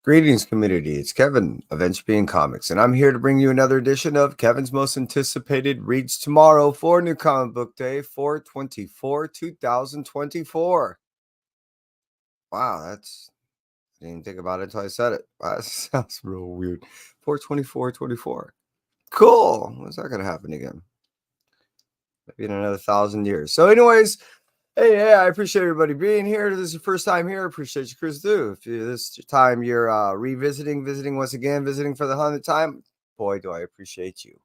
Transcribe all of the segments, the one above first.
Greetings, community. It's Kevin of NCBD Comics, and I'm here to bring you another edition of Kevin's most anticipated reads tomorrow for New Comic Book Day, 4/24, 2024. Wow, I didn't even think about it until I said it. Wow, that sounds real weird. 4/24/24. Cool. When's that going to happen again? Maybe in another 1,000 years. So, anyways, hey, I appreciate everybody being here. This is your first time here. Appreciate you, Chris. If this time you're visiting once again, visiting for the 100th time, boy, do I appreciate you.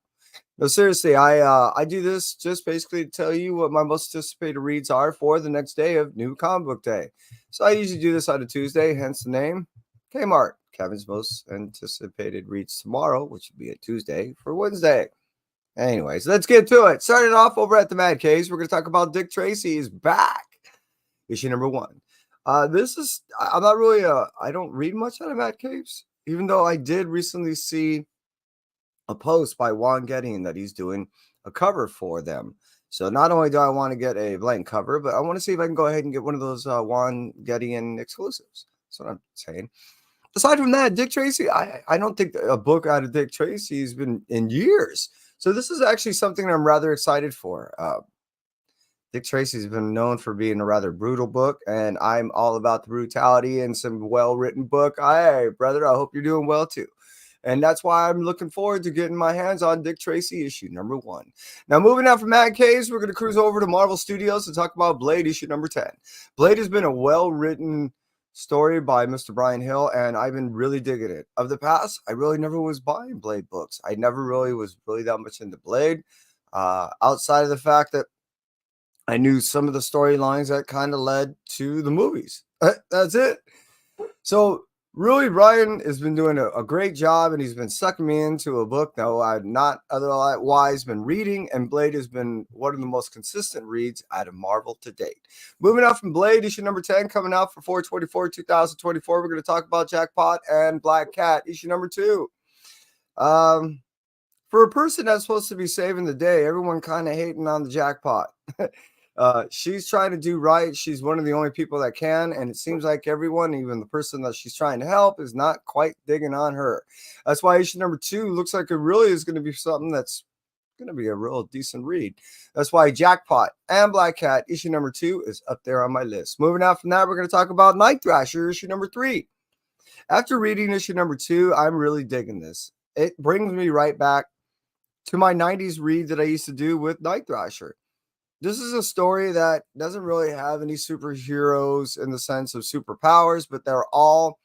No, seriously, I do this just basically to tell you what my most anticipated reads are for the next day of New Comic Book Day. So I usually do this on a Tuesday, hence the name K-M.A.R.T. Kevin's most anticipated reads tomorrow, which would be a Tuesday for Wednesday. Anyways, let's get to it. Starting off over at the Mad Case, we're going to talk about Dick Tracy is back. Issue number 1. I'm not really I don't read much out of Mad Caves, even though I did recently see a post by Juan Getting that he's doing a cover for them. So not only do I want to get a blank cover, but I want to see if I can go ahead and get one of those Juan Getting exclusives. That's what I'm saying. Aside from that, Dick Tracy, I don't think a book out of Dick Tracy has been in years. So this is actually something I'm rather excited for. Dick Tracy's been known for being a rather brutal book, and I'm all about the brutality and some well-written book. Hey, brother, I hope you're doing well too. And that's why I'm looking forward to getting my hands on Dick Tracy issue number 1. Now, moving on from Mad Caves, we're going to cruise over to Marvel Studios to talk about Blade issue number 10. Blade has been a well-written story by Mr. Brian Hill, and I've been really digging it. Of the past, I really never was buying Blade books. I never really was that much into Blade, outside of the fact that I knew some of the storylines that kind of led to the movies. That's it. So really, Brian has been doing a great job, and he's been sucking me into a book that I've not otherwise been reading, and Blade has been one of the most consistent reads out of Marvel to date. Moving on from Blade, issue number 10, coming out for 4/24, 2024. We're going to talk about Jackpot and Black Cat, issue number 2. For a person that's supposed to be saving the day, everyone kind of hating on the Jackpot. She's trying to do right. She's one of the only people that can, and it seems like everyone, even the person that she's trying to help, is not quite digging on her. That's why issue number 2 looks like it really is going to be something that's going to be a real decent read. That's why Jackpot and Black Cat issue number 2 is up there on my list. Moving on from that, we're going to talk about Night Thrasher issue number 3. After reading issue number 2, I'm really digging this. It brings me right back to my 90s read that I used to do with Night Thrasher. This is a story that doesn't really have any superheroes in the sense of superpowers, but they're all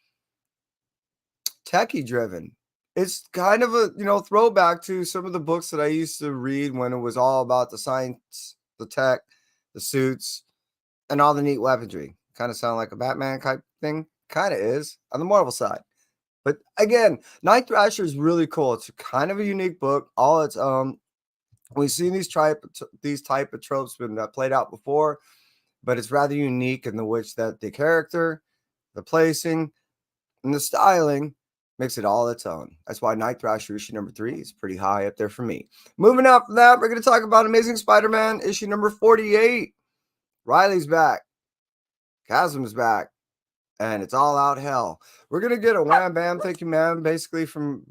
techie driven. It's kind of a, throwback to some of the books that I used to read when it was all about the science, the tech, the suits, and all the neat weaponry. Kind of sound like a Batman type thing. Kind of is on the Marvel side. But again, Night Thrasher is really cool. It's kind of a unique book, all its own. We've seen these type of tropes been played out before, but it's rather unique in the which that the character, the placing, and the styling makes it all its own. That's why Night Thrasher issue number 3 is pretty high up there for me. Moving up from that, we're going to talk about Amazing Spider-Man issue number 48. Riley's back. Chasm's back. And it's all out hell. We're going to get a wham bam, thank you, ma'am, basically from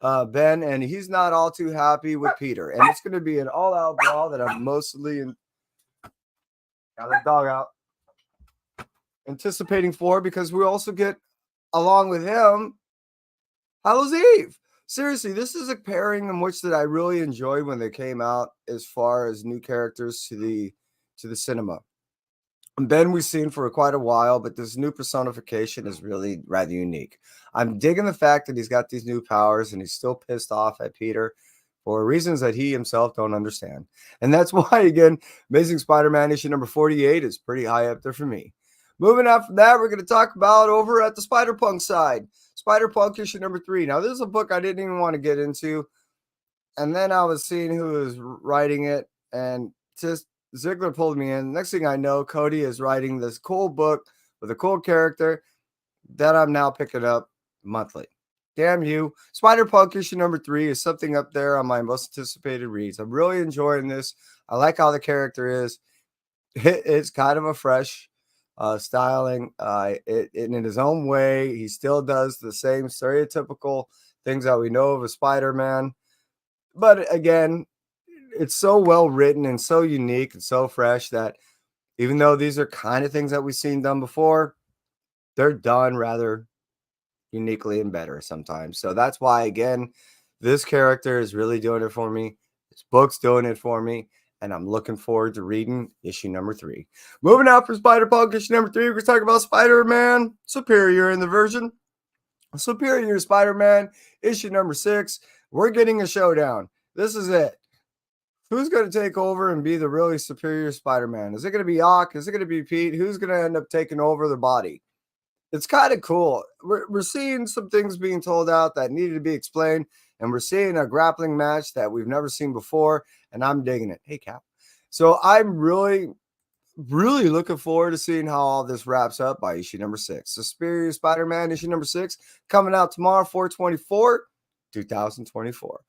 Ben. And he's not all too happy with Peter. And it's going to be an all out brawl that I'm mostly got the dog out anticipating for, because we also get, along with him, Hallows Eve. Seriously, this is a pairing in which that I really enjoyed when they came out as far as new characters to the cinema. Ben we've seen for quite a while, but this new personification is really rather unique. I'm digging the fact that he's got these new powers and he's still pissed off at Peter for reasons that he himself don't understand. And that's why, again, Amazing Spider-Man issue number 48 is pretty high up there for me. Moving on from that, we're going to talk about over at the Spider-Punk side. Spider-Punk issue number 3. Now, this is a book I didn't even want to get into. And then I was seeing who was writing it, and just Ziegler pulled me in. Next thing I know, Cody is writing this cool book with a cool character that I'm now picking up monthly. Damn you. Spider-Punk issue number 3 is something up there on my most anticipated reads. I'm really enjoying this. I like how the character is. It's kind of a fresh styling. In his own way, he still does the same stereotypical things that we know of a Spider-Man. But again, it's so well written and so unique and so fresh that even though these are kind of things that we've seen done before, they're done rather uniquely and better sometimes. So that's why, again, this character is really doing it for me. This book's doing it for me. And I'm looking forward to reading issue number 3. Moving out from Spider-Punk, issue number 3, we're going to talk about Spider-Man Superior in the version. Superior Spider-Man, issue number 6. We're getting a showdown. This is it. Who's going to take over and be the really superior Spider-Man? Is it going to be Ock? Is it going to be Pete? Who's going to end up taking over the body? It's kind of cool. We're seeing some things being told out that needed to be explained, and we're seeing a grappling match that we've never seen before, and I'm digging it. Hey, Cap. So I'm really looking forward to seeing how all this wraps up by issue number 6. So Superior Spider-Man issue number 6 coming out tomorrow, 4/24, 2024.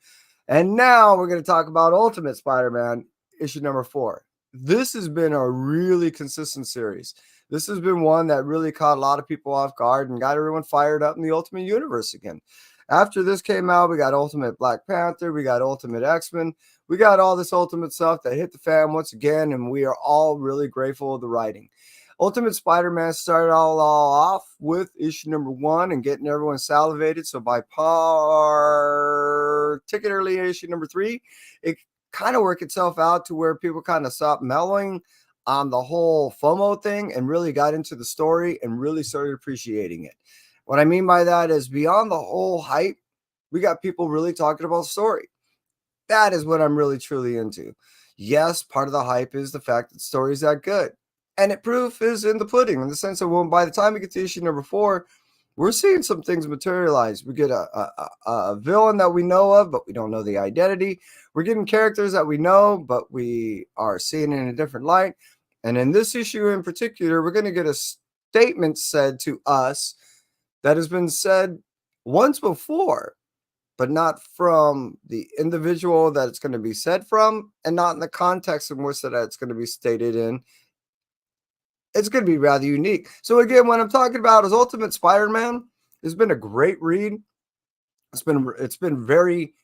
And now we're going to talk about Ultimate Spider-Man issue number 4. This has been a really consistent series. This has been one that really caught a lot of people off guard and got everyone fired up in the Ultimate Universe again. After this came out, we got Ultimate Black Panther, we got Ultimate X-Men, we got all this Ultimate stuff that hit the fan once again, and we are all really grateful of the writing. Ultimate Spider-Man started all off with issue number 1 and getting everyone salivated. So by particularly issue number 3, it kind of worked itself out to where people kind of stopped mellowing on the whole FOMO thing and really got into the story and really started appreciating it. What I mean by that is beyond the whole hype, we got people really talking about story. That is what I'm really truly into. Yes, part of the hype is the fact that the story is that good. And proof is in the pudding, in the sense that by the time we get to issue number 4, we're seeing some things materialize. We get a villain that we know of, but we don't know the identity. We're getting characters that we know, but we are seeing in a different light. And in this issue in particular, we're going to get a statement said to us that has been said once before, but not from the individual that it's going to be said from, and not in the context in which that it's going to be stated in. It's going to be rather unique. So again, what I'm talking about is Ultimate Spider-Man. It's been a great read. It's been very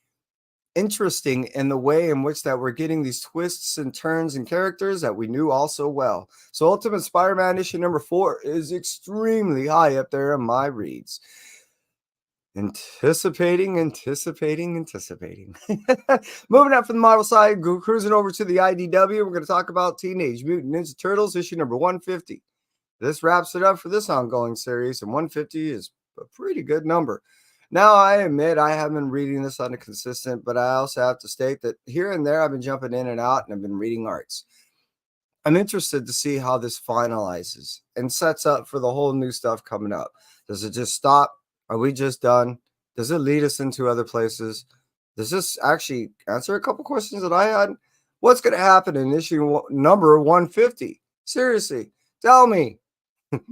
interesting in the way in which that we're getting these twists and turns and characters that we knew all so well. So Ultimate Spider-Man issue number 4 is extremely high up there in my reads. Anticipating. Moving up from the Marvel side, cruising over to the IDW, we're going to talk about Teenage Mutant Ninja Turtles issue number 150. This wraps it up for this ongoing series, and 150 is a pretty good number. Now, I admit I haven't been reading this on a consistent, but I also have to state that here and there I've been jumping in and out, and I've been reading arts. I'm interested to see how this finalizes and sets up for the whole new stuff coming up. Does it just stop? Are we just done? Does it lead us into other places? Does this actually answer a couple questions that I had? What's going to happen in issue number 150? Seriously, tell me.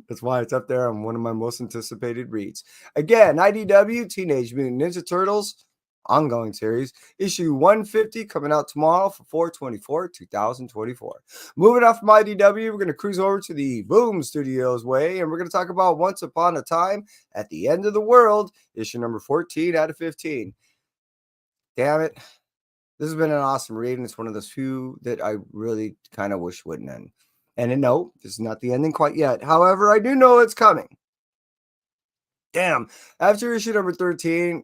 That's why it's up there on one of my most anticipated reads. Again, IDW, Teenage Mutant Ninja Turtles, ongoing series, issue 150 coming out tomorrow for 4/24, 2024. Moving off from IDW, we're going to cruise over to the Boom Studios way, and we're going to talk about Once Upon a Time at the End of the World, issue number 14 out of 15. Damn it. This has been an awesome read, and it's one of those few that I really kind of wish wouldn't end. And no, this is not the ending quite yet. However, I do know it's coming. Damn. After issue number 13,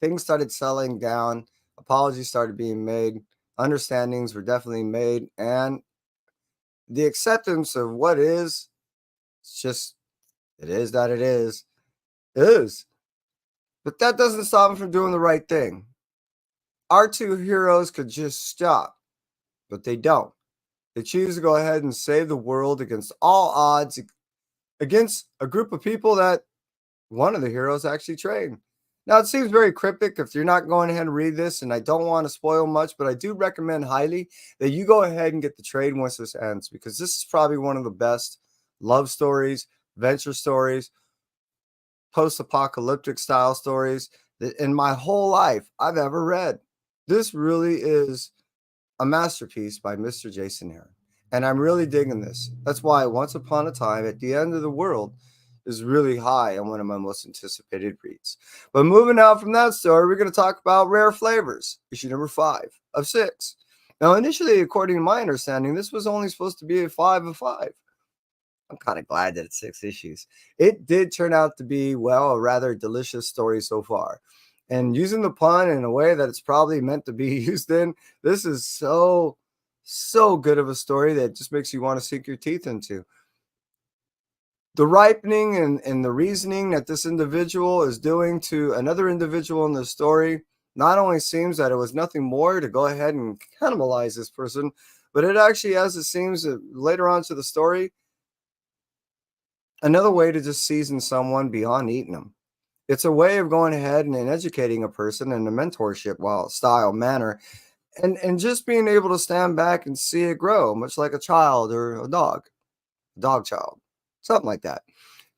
things started settling down. Apologies started being made. Understandings were definitely made. And the acceptance of what is, it's just, it is that it is. It is. But that doesn't stop them from doing the right thing. Our two heroes could just stop, but they don't. They choose to go ahead and save the world against all odds, against a group of people that one of the heroes actually trained. Now, it seems very cryptic if you're not going ahead and read this, and I don't want to spoil much, but I do recommend highly that you go ahead and get the trade once this ends, because this is probably one of the best love stories, adventure stories, post-apocalyptic style stories that in my whole life I've ever read. This really is a masterpiece by Mr. Jason Aaron. And I'm really digging this. That's why Once Upon a Time at the End of the World is really high on one of my most anticipated reads. But moving out from that story, we're going to talk about Rare Flavors, issue number 5 of 6. Now, initially, according to my understanding, this was only supposed to be a 5 of 5. I'm kind of glad that it's 6 issues. It did turn out to be, well, a rather delicious story so far. And using the pun in a way that it's probably meant to be used in, this is so good of a story that it just makes you want to sink your teeth into. The ripening and the reasoning that this individual is doing to another individual in the story not only seems that it was nothing more to go ahead and cannibalize this person, but it actually, as it seems later on to the story, another way to just season someone beyond eating them. It's a way of going ahead and educating a person in a mentorship style manner, and just being able to stand back and see it grow, much like a child or a dog child, something like that.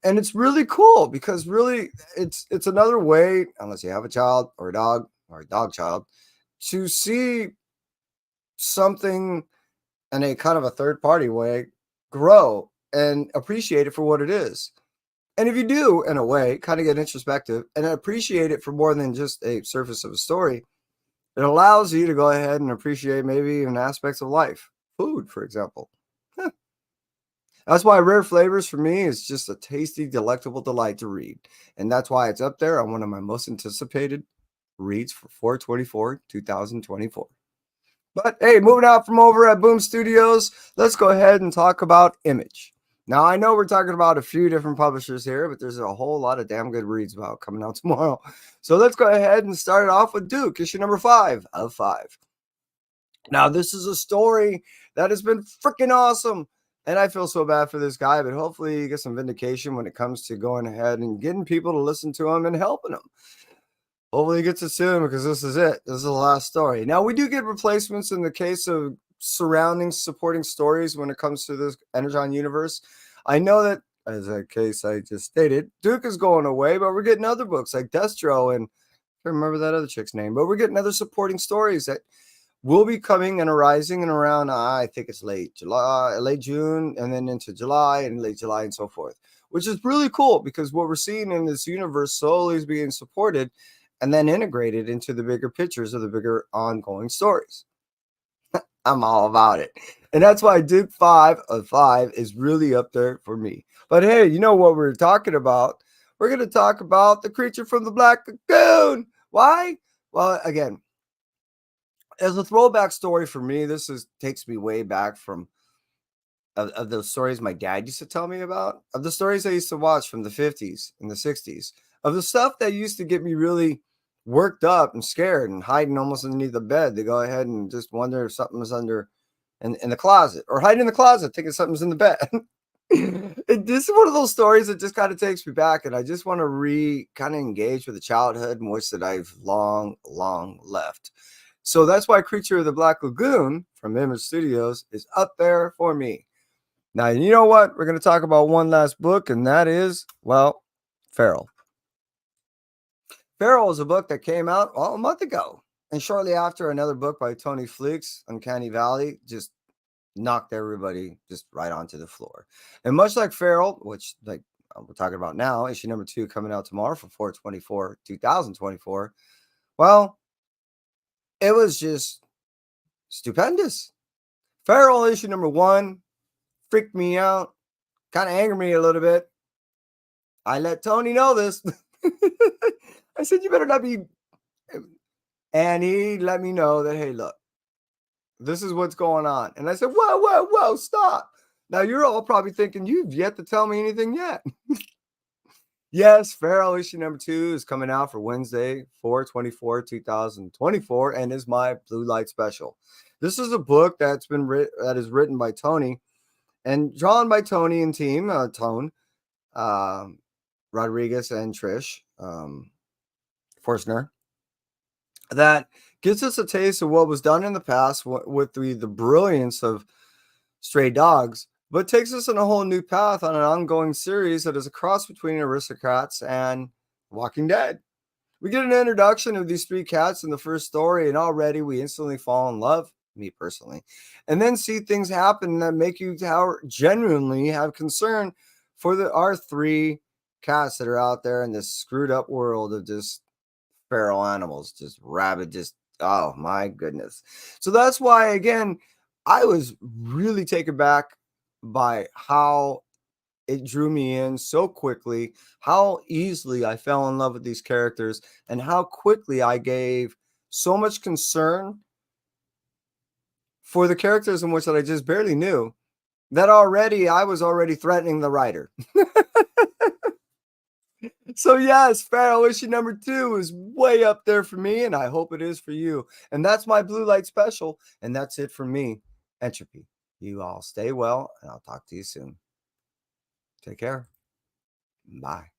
And it's really cool because really it's another way, unless you have a child or a dog child, to see something in a kind of a third party way grow and appreciate it for what it is. And if you do, in a way, kind of get introspective and appreciate it for more than just a surface of a story, it allows you to go ahead and appreciate maybe even aspects of life. Food, for example. That's why Rare Flavors for me is just a tasty, delectable delight to read. And that's why it's up there on one of my most anticipated reads for 4/24, 2024. But hey, moving out from over at Boom Studios, let's go ahead and talk about Image. Now, I know we're talking about a few different publishers here, but there's a whole lot of damn good reads about coming out tomorrow. So let's go ahead and start it off with Duke, issue number 5 of 5. Now, this is a story that has been freaking awesome. And I feel so bad for this guy, but hopefully he gets some vindication when it comes to going ahead and getting people to listen to him and helping him. Hopefully he gets it soon because this is it. This is the last story. Now, we do get replacements in the case of surrounding supporting stories when it comes to this Energon universe. I know that, as a case I just stated, Duke is going away, but we're getting other books like Destro and I can't remember that other chick's name, but we're getting other supporting stories that will be coming and arising in around, I think it's late June, and then into July and late July and so forth, which is really cool because what we're seeing in this universe slowly is being supported and then integrated into the bigger pictures of the bigger ongoing stories. I'm all about it. And that's why Duke 5 of 5 is really up there for me. But hey, you know what we're talking about? We're going to talk about the creature from the Black Lagoon. Why? Well, again, as a throwback story for me, takes me way back from of those stories my dad used to tell me about, of the stories I used to watch from the 50s and the 60s, of the stuff that used to get me really worked up and scared and hiding almost underneath the bed to go ahead and just wonder if something was under in the closet, or hiding in the closet thinking something's in the bed. This is one of those stories that just kind of takes me back, and I just want to kind of engage with the childhood in which that I've long left. So that's why Creature of the Black Lagoon from Image Studios is up there for me. Now, you know what? We're going to talk about one last book, and that is, well, Feral. Feral is a book that came out a month ago. And shortly after, another book by Tony Fleeks, Uncanny Valley, just knocked everybody just right onto the floor. And much like Feral, which like we're talking about now, issue number 2 coming out tomorrow for 4/24, 2024. Well, it was just stupendous. Feral issue number 1 freaked me out, kind of angered me a little bit. I let Tony know this. I said, you better not be. And he let me know that, hey, look, this is what's going on. And I said, whoa, stop. Now, you're all probably thinking you've yet to tell me anything yet. Yes, Feral issue number 2 is coming out for Wednesday, 4/24, 2024, and is my Blue Light special. This is a book that is written by Tony and drawn by Tony and team, Tone, Rodriguez and Trish Forstner, that gives us a taste of what was done in the past with the brilliance of Stray Dogs, but takes us on a whole new path on an ongoing series that is a cross between Aristocrats and Walking Dead. We get an introduction of these 3 cats in the first story, and already we instantly fall in love. me personally, and then see things happen that make you genuinely have concern for our three cats that are out there in this screwed up world of just feral animals, just rabid, just oh my goodness. So that's why again, I was really taken back by how it drew me in so quickly, how easily I fell in love with these characters, and how quickly I gave so much concern for the characters in which that I just barely knew that already I was already threatening the writer. So yes, Feral issue number 2 is way up there for me, and I hope it is for you. And that's my blue light special, and that's it for me, Entropy. You all stay well, and I'll talk to you soon. Take care. Bye.